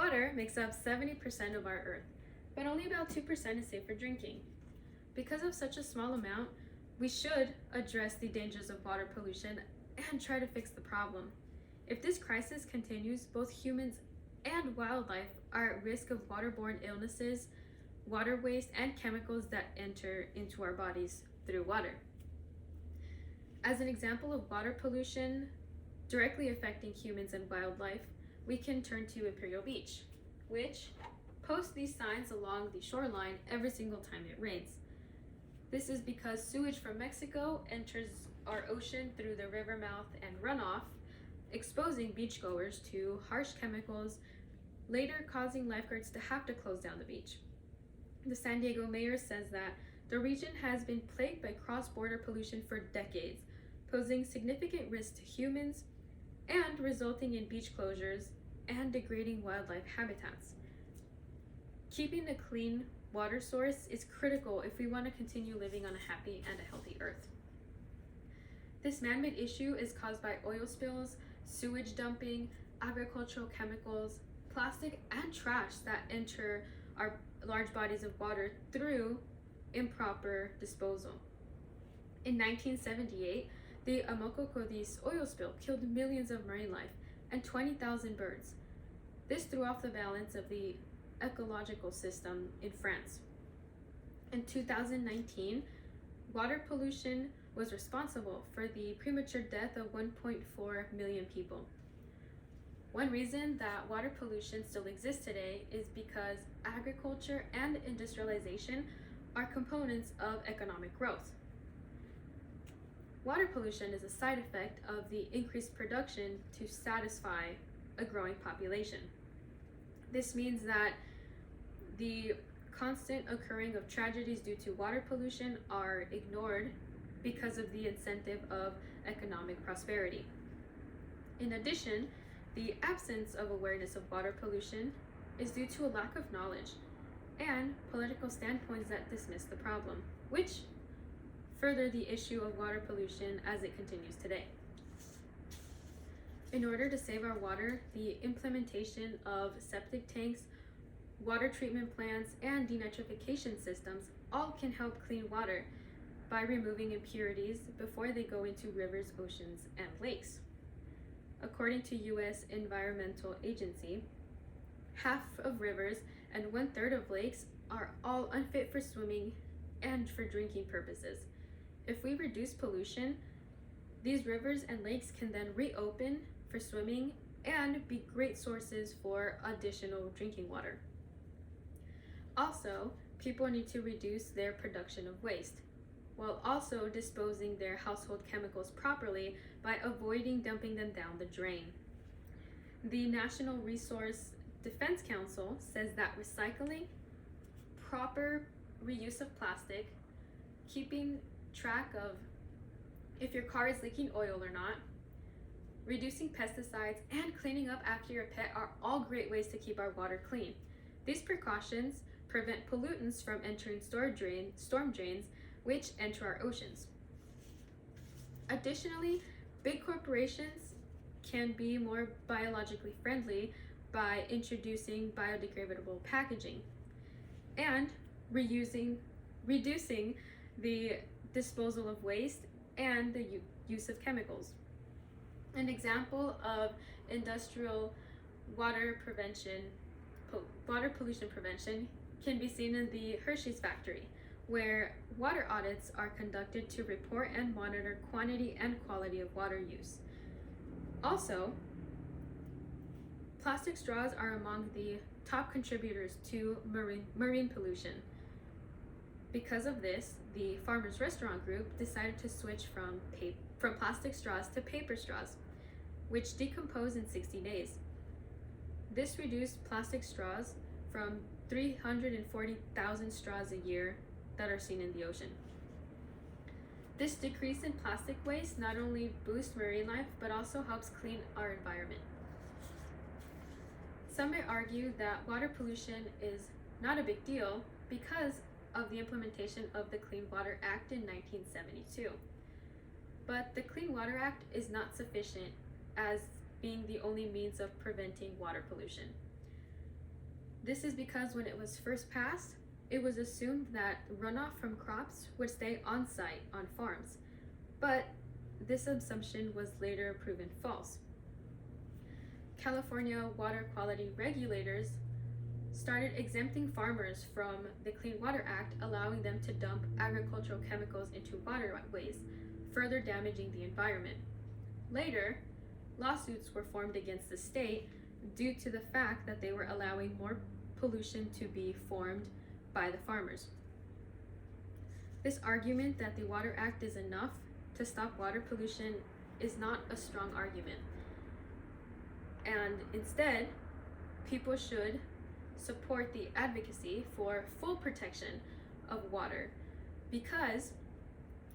Water makes up 70% of our Earth, but only about 2% is safe for drinking. Because of such a small amount, we should address the dangers of water pollution and try to fix the problem. If this crisis continues, both humans and wildlife are at risk of waterborne illnesses, water waste, and chemicals that enter into our bodies through water. As an example of water pollution directly affecting humans and wildlife, we can turn to Imperial Beach, which posts these signs along the shoreline every single time it rains. This is because sewage from Mexico enters our ocean through the river mouth and runoff, exposing beachgoers to harsh chemicals, later causing lifeguards to have to close down the beach. The San Diego mayor says that the region has been plagued by cross-border pollution for decades, posing significant risk to humans and resulting in beach closures and degrading wildlife habitats. Keeping a clean water source is critical if we want to continue living on a happy and a healthy Earth. This man-made issue is caused by oil spills, sewage dumping, agricultural chemicals, plastic, and trash that enter our large bodies of water through improper disposal. In 1978, the Amoco Codis oil spill killed millions of marine life and 20,000 birds. This threw off the balance of the ecological system in France. In 2019, water pollution was responsible for the premature death of 1.4 million people. One reason that water pollution still exists today is because agriculture and industrialization are components of economic growth. Water pollution is a side effect of the increased production to satisfy a growing population. This means that the constant occurring of tragedies due to water pollution are ignored because of the incentive of economic prosperity. In addition, the absence of awareness of water pollution is due to a lack of knowledge and political standpoints that dismiss the problem, which further the issue of water pollution as it continues today. In order to save our water, the implementation of septic tanks, water treatment plants, and denitrification systems all can help clean water by removing impurities before they go into rivers, oceans, and lakes. According to U.S. Environmental Agency, half of rivers and 1/3 of lakes are all unfit for swimming and for drinking purposes. If we reduce pollution, these rivers and lakes can then reopen for swimming and be great sources for additional drinking water. Also, people need to reduce their production of waste, while also disposing their household chemicals properly by avoiding dumping them down the drain. The National Resource Defense Council says that recycling, proper reuse of plastic, keeping track of if your car is leaking oil or not, reducing pesticides, and cleaning up after your pet are all great ways to keep our water clean. These precautions prevent pollutants from entering storm drains, which enter our oceans. Additionally, big corporations can be more biologically friendly by introducing biodegradable packaging and reducing the disposal of waste and the use of chemicals. An example of industrial water pollution prevention can be seen in the Hershey's factory, where water audits are conducted to report and monitor quantity and quality of water use. Also, plastic straws are among the top contributors to marine pollution. Because of this, the Farmers Restaurant Group decided to switch from plastic straws to paper straws, which decompose in 60 days. This reduced plastic straws from 340,000 straws a year that are seen in the ocean. This decrease in plastic waste not only boosts marine life, but also helps clean our environment. Some may argue that water pollution is not a big deal because of the implementation of the Clean Water Act in 1972. But the Clean Water Act is not sufficient as being the only means of preventing water pollution. This is because when it was first passed, it was assumed that runoff from crops would stay on site on farms, but this assumption was later proven false. California water quality regulators started exempting farmers from the Clean Water Act, allowing them to dump agricultural chemicals into waterways, further damaging the environment. Later, lawsuits were formed against the state due to the fact that they were allowing more pollution to be formed by the farmers. This argument that the Water Act is enough to stop water pollution is not a strong argument. And instead, people should support the advocacy for full protection of water, because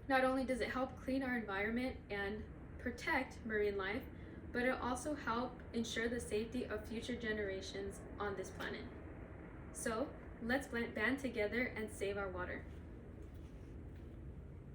not only does it help clean our environment and protect marine life, but it also help ensure the safety of future generations on this planet. So let's band together and save our water.